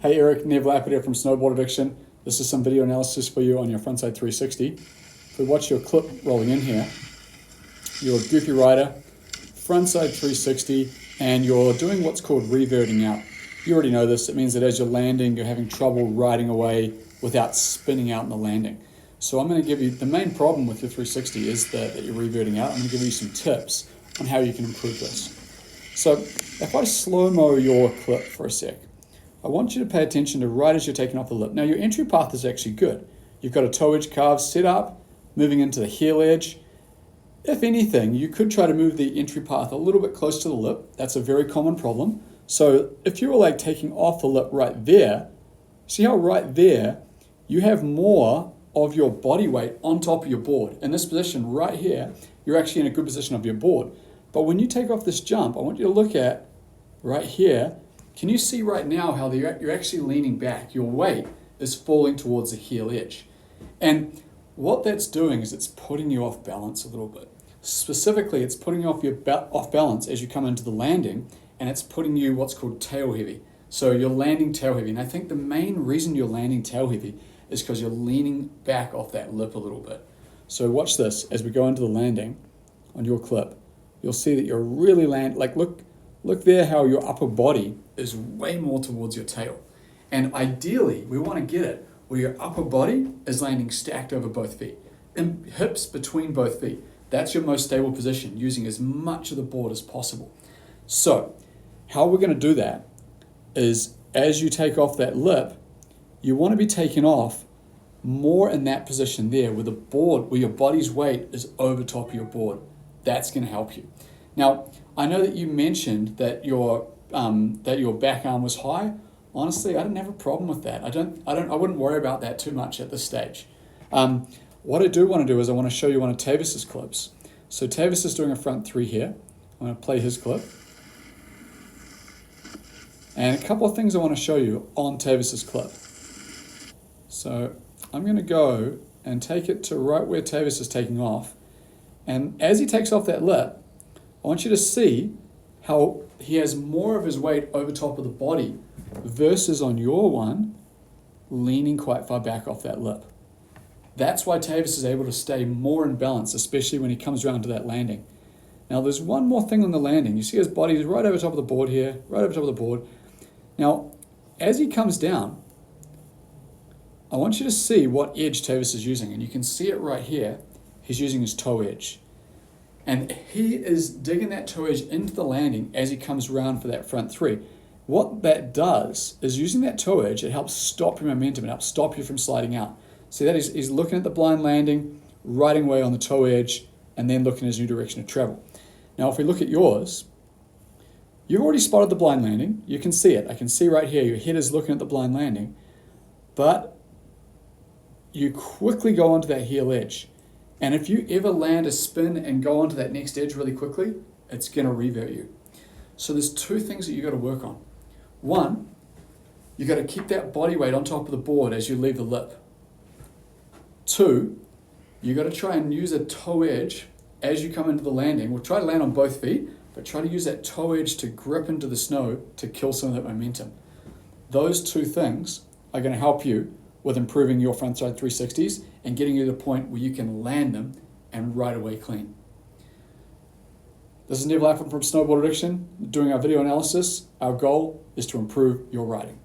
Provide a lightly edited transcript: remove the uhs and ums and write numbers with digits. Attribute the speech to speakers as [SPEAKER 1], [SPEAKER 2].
[SPEAKER 1] Hey Eric, Nev Lappert here from Snowboard Addiction. This is some video analysis for you on your Frontside 360. If we watch your clip rolling in here, you're a goofy rider, Frontside 360, and you're doing what's called reverting out. You already know this. It means that as you're landing, you're having trouble riding away without spinning out in the landing. So I'm going to give you, the main problem with your 360 is that you're reverting out. I'm going to give you some tips on how you can improve this. So if I slow-mo your clip for a sec, I want you to pay attention to right as you're taking off the lip. Now your entry path is actually good. You've got a toe edge carve set up, moving into the heel edge. If anything, you could try to move the entry path a little bit close to the lip. That's a very common problem. So if you were like taking off the lip right there, see how right there, you have more of your body weight on top of your board. In this position right here, you're actually in a good position of your board. But when you take off this jump, I want you to look at right here. Can you see right now how you're actually leaning back? Your weight is falling towards the heel edge. And what that's doing is it's putting you off balance a little bit. Specifically, it's putting you off balance as you come into the landing, and it's putting you what's called tail heavy. So you're landing tail heavy. And I think the main reason you're landing tail heavy is because you're leaning back off that lip a little bit. So watch this as we go into the landing on your clip. You'll see that you're really look there how your upper body is way more towards your tail. And ideally, we want to get it where your upper body is landing stacked over both feet and hips between both feet. That's your most stable position, using as much of the board as possible. So how we're going to do that is as you take off that lip, you want to be taking off more in that position there where the board, where your body's weight is over top of your board. That's going to help you. Now, I know that you mentioned that your back arm was high. Honestly, I didn't have a problem with that. I wouldn't worry about that too much at this stage. What I do want to do is I want to show you one of Tavis's clips. So Tavis is doing a front three here. I'm going to play his clip. And a couple of things I want to show you on Tavis's clip. So I'm going to go and take it to right where Tavis is taking off. And as he takes off that lip, I want you to see how he has more of his weight over top of the body versus on your one, leaning quite far back off that lip. That's why Tavis is able to stay more in balance, especially when he comes around to that landing. Now there's one more thing on the landing. You see his body is right over top of the board here, right over top of the board. Now, as he comes down, I want you to see what edge Tavis is using, and you can see it right here. He's using his toe edge. And he is digging that toe edge into the landing as he comes around for that front three. What that does is using that toe edge, it helps stop your momentum, it helps stop you from sliding out. See that he's looking at the blind landing, riding away on the toe edge, and then looking at his new direction of travel. Now if we look at yours, you've already spotted the blind landing. You can see it. I can see right here, your head is looking at the blind landing, but you quickly go onto that heel edge. And if you ever land a spin and go onto that next edge really quickly, it's going to revert you. So there's two things that you got to work on. One, you got to keep that body weight on top of the board as you leave the lip. Two, you got to try and use a toe edge as you come into the landing. We'll try to land on both feet, but try to use that toe edge to grip into the snow to kill some of that momentum. Those two things are going to help you with improving your frontside 360s and getting you to the point where you can land them and ride away clean. This is Nev Lappert from Snowboard Addiction, doing our video analysis. Our goal is to improve your riding.